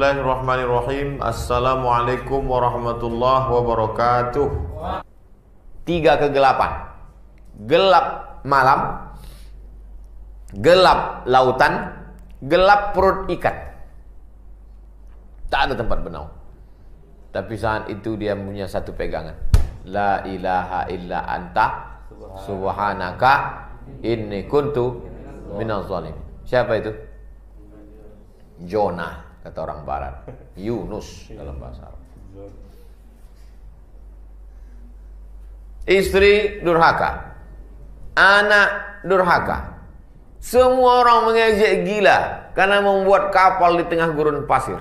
Bismillahirrahmanirrahim. Assalamualaikum warahmatullahi wabarakatuh. 3 kegelapan. Gelap malam, gelap lautan, gelap perut ikan. Tak ada tempat bernaung. Tapi saat itu dia punya satu pegangan. La ilaha illa anta subhanaka inni kuntu minaz zalimin. Siapa itu? Jonah, kata orang barat. Yunus dalam bahasa Arab. Istri durhaka, anak durhaka. Semua orang mengejek gila karena membuat kapal di tengah gurun pasir.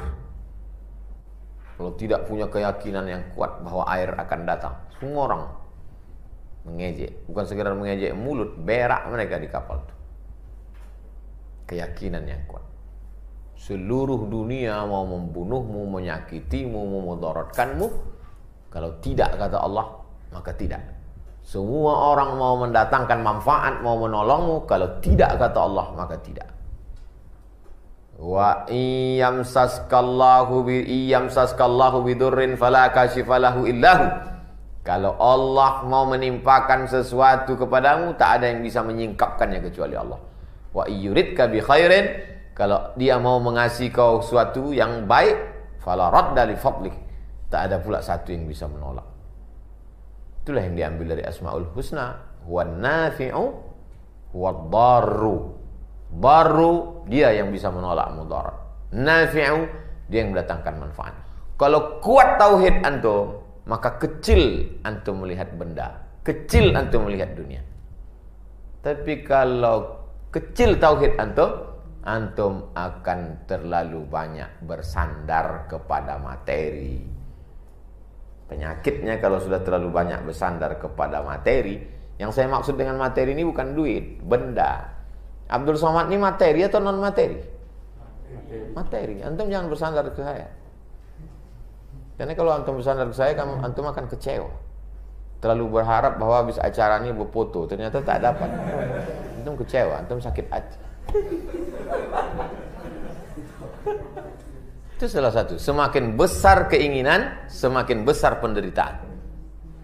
Kalau tidak punya keyakinan yang kuat bahwa air akan datang, semua orang mengejek. Bukan sekedar mengejek mulut, berak mereka di kapal itu. Keyakinan yang kuat. Seluruh dunia mau membunuhmu, menyakitimu, memudaratkanmu. Kalau tidak kata Allah, maka tidak. Semua orang mau mendatangkan manfaat, mau menolongmu. Kalau tidak kata Allah, maka tidak. Wa iyamsaskallahu bidurrin fala kashifalahu illahu. Kalau Allah mau menimpakan sesuatu kepadamu, tak ada yang bisa menyingkapkannya kecuali Allah. Wa iyuridka bi khairin, kalau dia mau mengasihi kau sesuatu yang baik, fala radda li fadlih, tak ada pula satu yang bisa menolak. Itulah yang diambil dari Asmaul Husna. Huwan nafi'u huwad darru. Darru, dia yang bisa menolak mudarat. Nafi'u, dia yang mendatangkan manfaat. Kalau kuat tauhid antum, maka kecil antum melihat benda, kecil antum melihat dunia. Tapi kalau kecil tauhid antum akan terlalu banyak bersandar kepada materi. Penyakitnya kalau sudah terlalu banyak bersandar kepada materi. Yang saya maksud dengan materi ini bukan duit, benda. Abdul Somad ini materi atau non materi? Materi. Antum jangan bersandar ke saya. Karena kalau antum bersandar ke saya, antum akan kecewa. Terlalu berharap bahwa habis acara ini berfoto, ternyata tak dapat. Antum kecewa, antum sakit hati. Itu salah satu. Semakin besar keinginan, semakin besar penderitaan.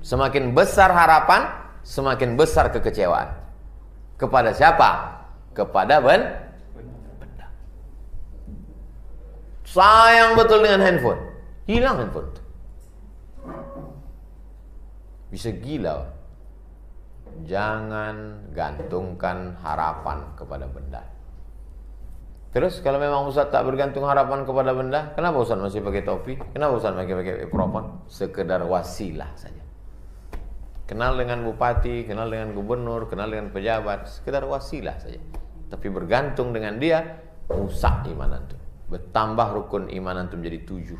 Semakin besar harapan, semakin besar kekecewaan. Kepada siapa? Kepada benda. Sayang betul dengan handphone, hilang handphone. Bisa gila. Jangan gantungkan harapan kepada benda. Terus kalau memang Ustaz tak bergantung harapan kepada benda, kenapa Ustaz masih pakai topi? Kenapa Ustaz pakai propon? Sekedar wasilah saja. Kenal dengan bupati, kenal dengan gubernur, kenal dengan pejabat, sekedar wasilah saja. Tapi bergantung dengan dia, rusak iman antum. Bertambah rukun iman antum jadi 7.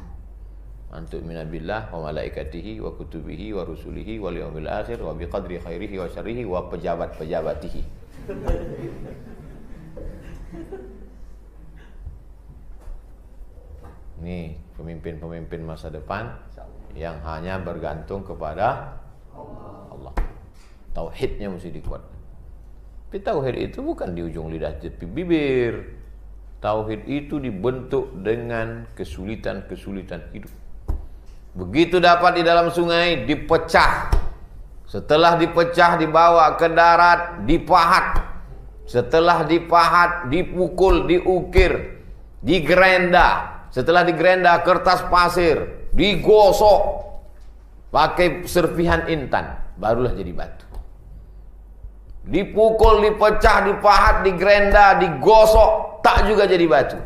Antum minabillah wa malaikatihi wa kutubihi wa rusulihi wal yaumil akhir wa biqadri khairihi wa syarrihi wa pejabat-pejabatihi. Ini pemimpin-pemimpin masa depan yang hanya bergantung kepada Allah. Tauhidnya mesti dikuatkan. Tapi tauhid itu bukan di ujung lidah tepi bibir. Tauhid itu dibentuk dengan kesulitan-kesulitan hidup. Begitu dapat di dalam sungai, dipecah. Setelah dipecah, dibawa ke darat, dipahat. Setelah dipahat, dipukul, diukir, digerenda. Setelah digerenda, kertas pasir, digosok pakai serpihan intan, barulah jadi batu. Dipukul, dipecah, dipahat, digerenda, digosok, tak juga jadi batu.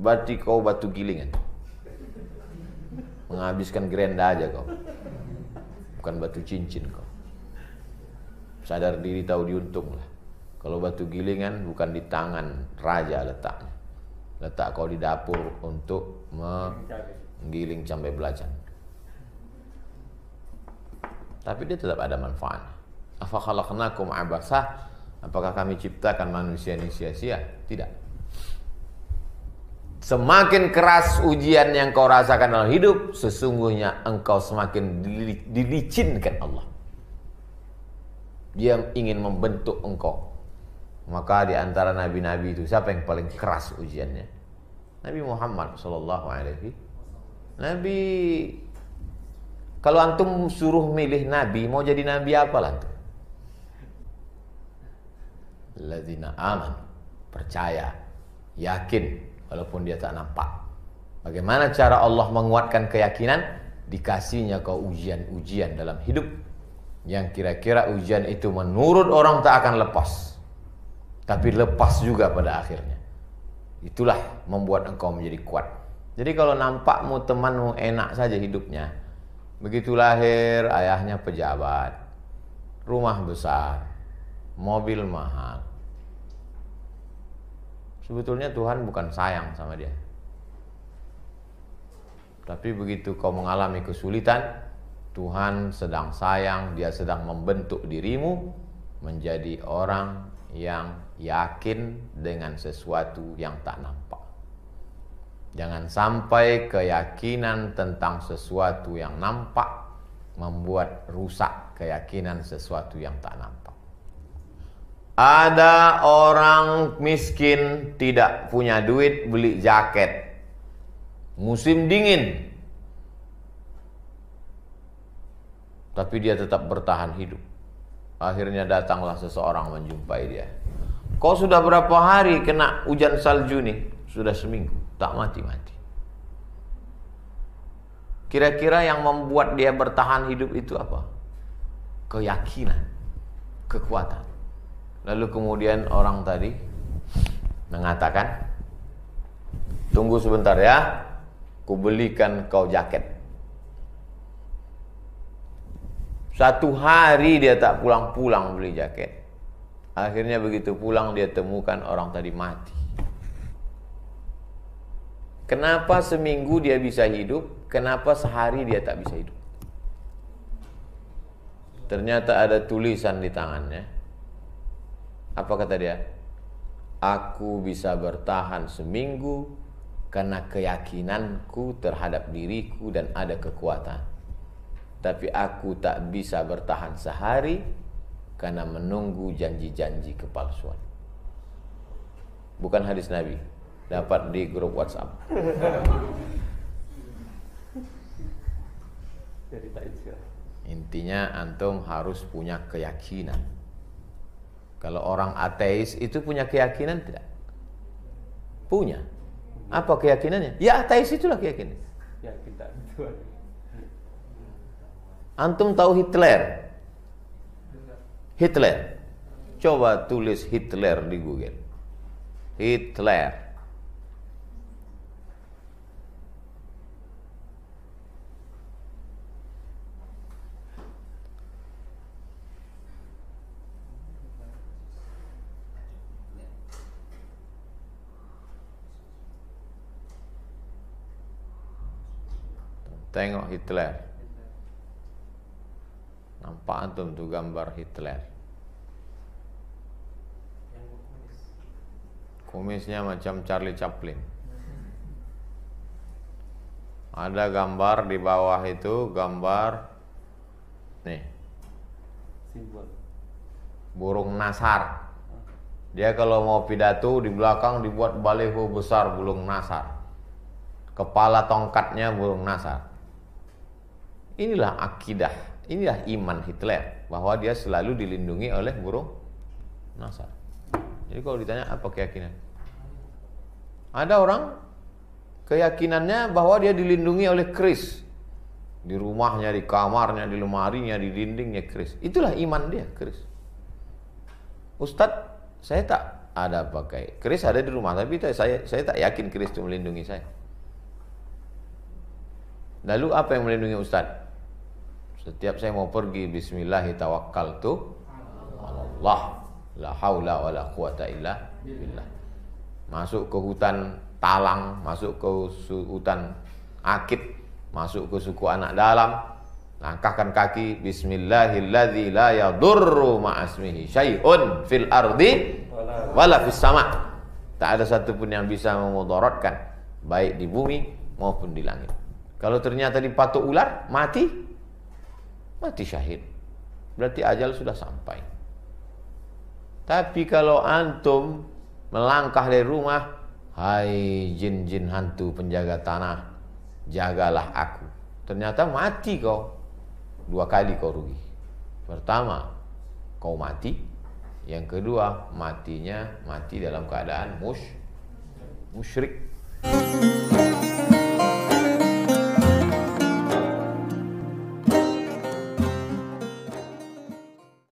Berarti kau batu gilingan. Menghabiskan gerenda aja kau. Bukan batu cincin kau. Sadar diri, tahu diuntung lah. Kalau batu gilingan bukan di tangan raja letaknya. Letak kau di dapur untuk menggiling cabai belacan. Tapi dia tetap ada manfaat. Afa khalaqnakum abasa? Apakah kami ciptakan manusia ini sia-sia? Tidak. Semakin keras ujian yang kau rasakan dalam hidup, sesungguhnya engkau semakin dilicinkan Allah. Dia ingin membentuk engkau. Maka di antara nabi-nabi itu siapa yang paling keras ujiannya? Nabi Muhammad sallallahu alaihi. Nabi, kalau antum suruh milih nabi, mau jadi nabi apa lah antum? Alladzina amanu, percaya, yakin walaupun dia tak nampak. Bagaimana cara Allah menguatkan keyakinan? Dikasihnya kau ujian-ujian dalam hidup yang kira-kira ujian itu menurut orang tak akan lepas, tapi lepas juga pada akhirnya. Itulah membuat engkau menjadi kuat. Jadi kalau nampakmu temanmu enak saja hidupnya, begitu lahir ayahnya pejabat, rumah besar, mobil mahal, sebetulnya Tuhan bukan sayang sama dia. Tapi begitu kau mengalami kesulitan, Tuhan sedang sayang, dia sedang membentuk dirimu menjadi orang yang yakin dengan sesuatu yang tak nampak. Jangan sampai keyakinan tentang sesuatu yang nampak membuat rusak keyakinan sesuatu yang tak nampak. Ada orang miskin tidak punya duit beli jaket. Musim dingin, tapi dia tetap bertahan hidup. Akhirnya datanglah seseorang menjumpai dia. Kau sudah berapa hari kena hujan salju nih? Sudah seminggu, tak mati-mati. Kira-kira yang membuat dia bertahan hidup itu apa? Keyakinan, kekuatan. Lalu kemudian orang tadi mengatakan, tunggu sebentar ya, ku belikan kau jaket. Satu hari dia tak pulang-pulang beli jaket. Akhirnya begitu pulang dia temukan orang tadi mati. Kenapa seminggu dia bisa hidup? Kenapa sehari dia tak bisa hidup? Ternyata ada tulisan di tangannya. Apa kata dia? Aku bisa bertahan seminggu karena keyakinanku terhadap diriku dan ada kekuatan. Tapi aku tak bisa bertahan sehari karena menunggu janji-janji kepalsuan. Bukan hadis Nabi, dapat di grup WhatsApp. Intinya antum harus punya keyakinan. Kalau orang ateis itu punya keyakinan tidak? Punya. Apa keyakinannya? Ya ateis itulah keyakinan. Ya kita. Antum tahu Hitler? Hitler. Coba tulis Hitler di Google. Hitler. Tengok Hitler. Nampak antum tuh gambar Hitler. Kumisnya macam Charlie Chaplin. Ada gambar di bawah itu, gambar nih, burung nasar. Dia kalau mau pidato di belakang dibuat baliho besar burung nasar. Kepala tongkatnya burung nasar. Inilah akidah, inilah iman Hitler, bahwa dia selalu dilindungi oleh burung nasar. Jadi kalau ditanya apa keyakinan? Ada orang keyakinannya bahwa dia dilindungi oleh keris. Di rumahnya, di kamarnya, di lemarinya, di dindingnya keris. Itulah iman dia, keris. Ustadz, saya tak ada pakai keris, ada di rumah, tapi saya tak yakin keris itu melindungi saya. Lalu apa yang melindungi Ustadz? Setiap saya mau pergi, bismillahirrahmanirrahim, Allah, la haula wa la quwata illa billah. Masuk ke hutan Talang, masuk ke hutan Akit, masuk ke suku anak dalam, langkahkan kaki, bismillahilladzi la yadurru ma'asmihi syai'un fil ardi wala fis sama'. Tak ada satupun yang bisa memudaratkan, baik di bumi maupun di langit. Kalau ternyata dipatuk ular, mati syahid. Berarti ajal sudah sampai. Tapi kalau antum melangkah dari rumah, hai jin-jin hantu penjaga tanah, jagalah aku. Ternyata mati kau. 2 kali kau rugi. Pertama, kau mati. Yang kedua, matinya mati dalam keadaan musyrik.